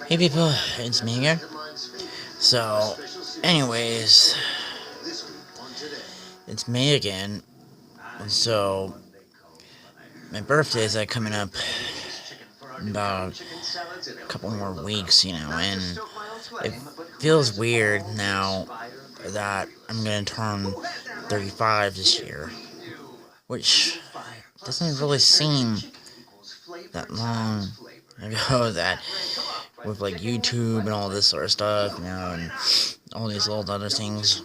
Hey people, it's me again. So, anyways, it's me again. And so, my birthday is coming up in about a couple more weeks, and it feels weird now that I'm gonna turn 35 this year, which doesn't really seem that long ago that with like YouTube and all this sort of stuff, and all these little other things.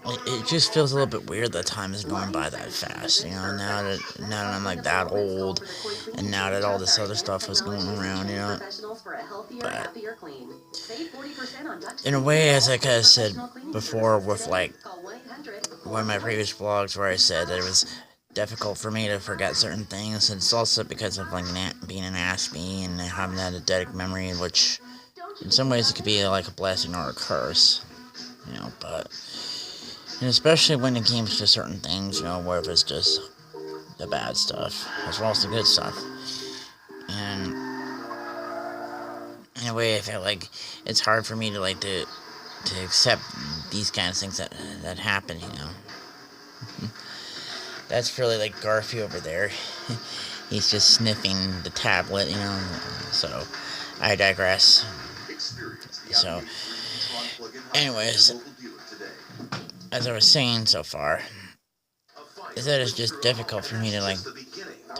It just feels a little bit weird that time is going by that fast, now that I'm like that old, and now that all this other stuff is going around, But in a way, as I kind of said before, with like one of my previous vlogs where I said that it was difficult for me to forget certain things, and it's also because of like being an Aspie and having that eidetic memory, which in some ways it could be like a blessing or a curse, but and especially when it comes to certain things, where if it's just the bad stuff as well as the good stuff. And in a way, I feel like it's hard for me to to accept these kind of things that happen. That's really like Garfield over there. He's just sniffing the tablet, So I digress. So, anyways, as I was saying so far, is that it's just difficult for me to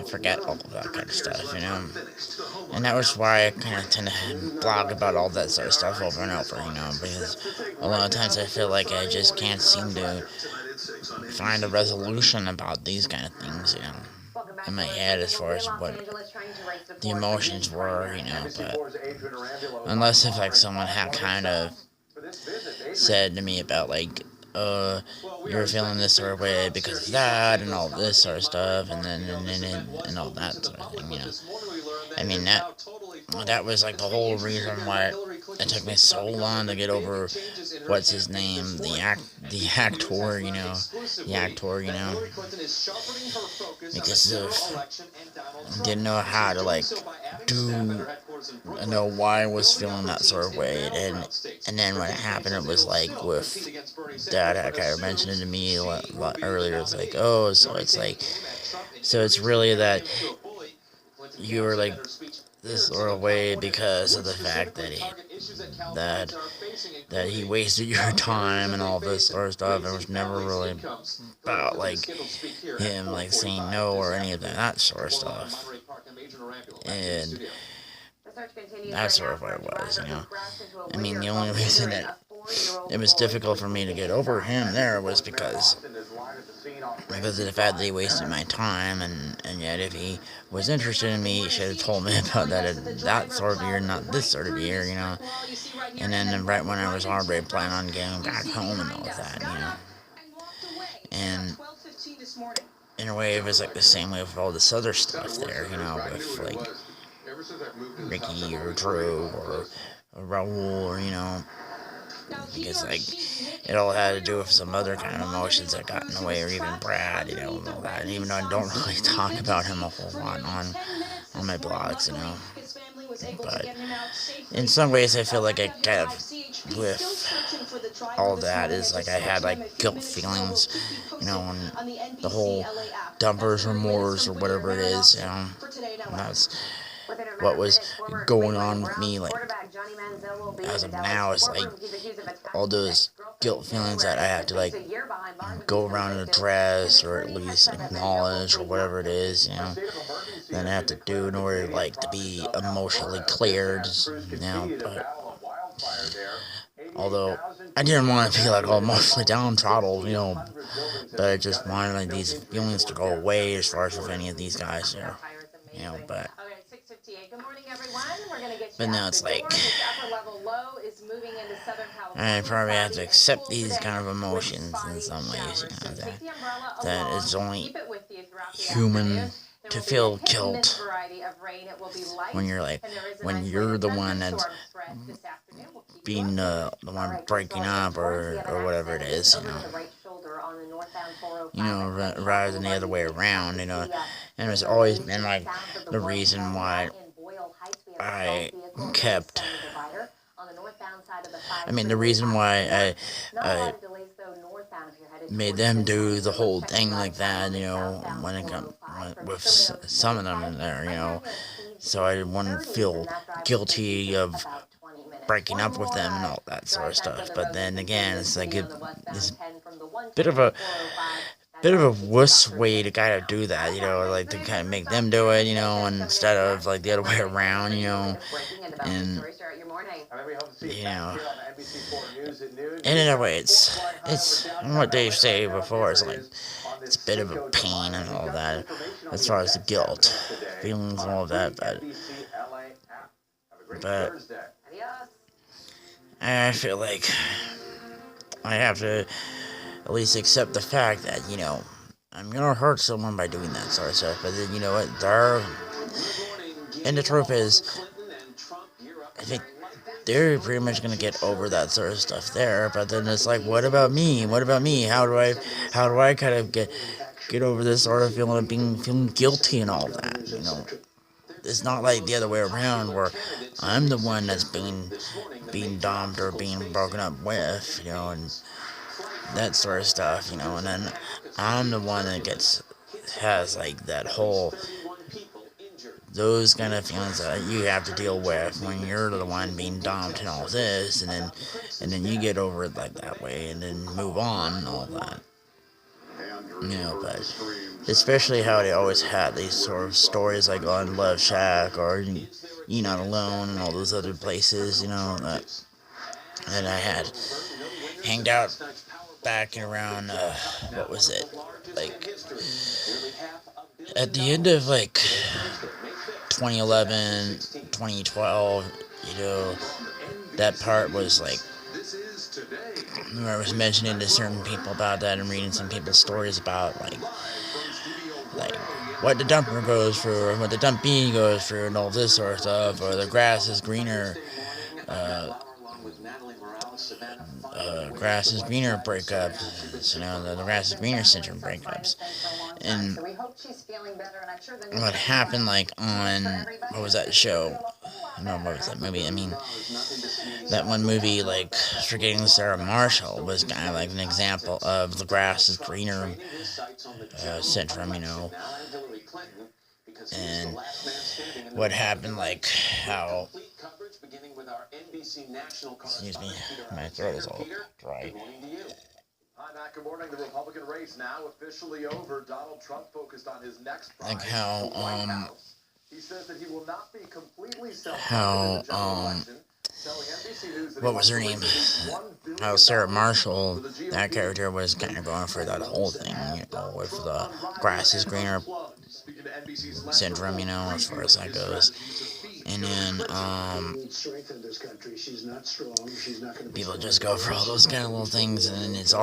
forget all of that kind of stuff, And that was why I kind of tend to blog about all that sort of stuff over and over, because a lot of times I feel like I just can't seem to find a resolution about these kind of things, in my head as far as what the emotions were, but unless if like someone had kind of said to me about like, you're feeling this sort of way because of that and all this sort of stuff, and then and all that sort of thing, I mean that was like the whole reason why it took me so long to get over what's his name, the actor, because of didn't know how to like do know why I was feeling that sort of way, and then when it happened, it was like with Dad had kind of mentioned it to me a lot earlier. It's like, oh, so it's really that you were like this sort of way because of the fact that he wasted your time and all this sort of stuff. It was never really about like him like saying no or any of that sort of stuff, and that's sort of what it was, I mean, the only reason that it was difficult for me to get over him there was because of the fact that he wasted my time, and yet if he was interested in me, he should have told me about that sort of year, not this sort of year, and then right when I was already planning on getting back home and all of that, and in a way it was like the same way with all this other stuff there, with like Ricky or Drew or Raul, or because like it all had to do with some other kind of emotions that got in the way, or even Brad, and all that. And even though I don't really talk about him a whole lot on my blogs, but in some ways I feel like I kind of with all that is like I had like guilt feelings, and the whole dumper's remorse or whatever it is, and that's what was going on with me, like as of now, is like all those guilt feelings that I have to like go around and address, or at least acknowledge, or whatever it is, that I have to do in order like to be emotionally cleared, but although I didn't want to be like all emotionally downtrodden, but I just wanted like these feelings to go away as far as with any of these guys, but now it's like I probably have to accept these kind of emotions in some ways, that it's only human to feel guilt when you're the one that's being the one breaking up, or whatever it is, rather than the other way around, and it's always been like the reason why I kept, I mean, the reason why I made them do the whole thing like that, you know, when it comes with some of them in there, you know, so I wouldn't feel guilty of breaking up with them and all that sort of stuff. But then again, it's like it's bit of a wuss way to kind of do that, you know, like to kind of make them do it, you know, instead of like the other way around, you know, and you know, and in a way, it's what Dave said before. It's like it's a bit of a pain and all that, as far as the guilt, feelings, and all of that. But I feel like I have to at least accept the fact that, you know, I'm gonna hurt someone by doing that sort of stuff. But then, you know what? And the truth is, I think they're pretty much gonna get over that sort of stuff there. But then it's like, what about me? What about me? How do I kind of get over this sort of feeling of feeling guilty and all that? You know, it's not like the other way around where I'm the one that's being dumped or being broken up with, you know, and that sort of stuff, you know, and then I'm the one that has like that whole, those kind of feelings that you have to deal with when you're the one being dumped and all this, and then you get over it like that way and then move on and all that, you know. But especially how they always had these sort of stories like on Love Shack or You're Not Alone and all those other places, you know, that I had hanged out back in around, what was it, like, at the end of, like, 2011, 2012, you know, that part was, like, I was mentioning to certain people about that and reading some people's stories about, like, what the dumper goes through, and what the dumpee goes through, and all this sort of stuff, or the grass is greener, grass is greener breakups, you know, the grass is greener syndrome breakups. And what happened, like, on, what was that show? No, what was that movie? I mean, that one movie, like, Forgetting Sarah Marshall was kind of like an example of the grass is greener syndrome, you know. And what happened, like, how, excuse me, my throat is all dry. Hi, Matt. Good morning. The Republican race now officially over. Donald Trump focused on his next like how, he says that he will not be completely what was her name? How Sarah Marshall, that character, was kind of going for that whole thing, you know, with the grass is greener syndrome, you know, as far as that goes. And then, people just go for all those kind of little things, and they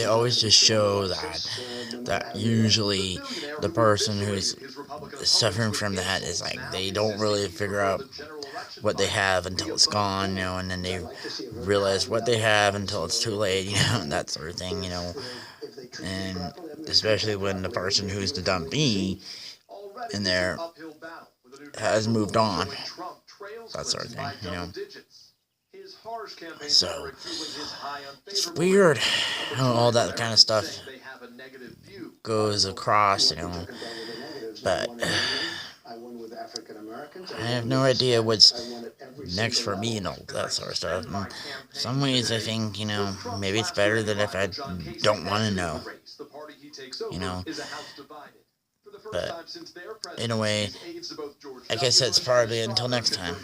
always just show that usually the person who's suffering from that is like, they don't really figure out what they have until it's gone, you know, and then they realize what they have until it's too late, you know, and that sort of thing, you know. And especially when the person who's the dumpee in there has moved on, that sort of thing, you know. So it's weird how all that kind of stuff goes across, you know. But I have no idea what's next for me and all that sort of stuff. In some ways, I think, you know, maybe it's better than if I don't want to know, you know. But in a way, I guess that's probably until next time.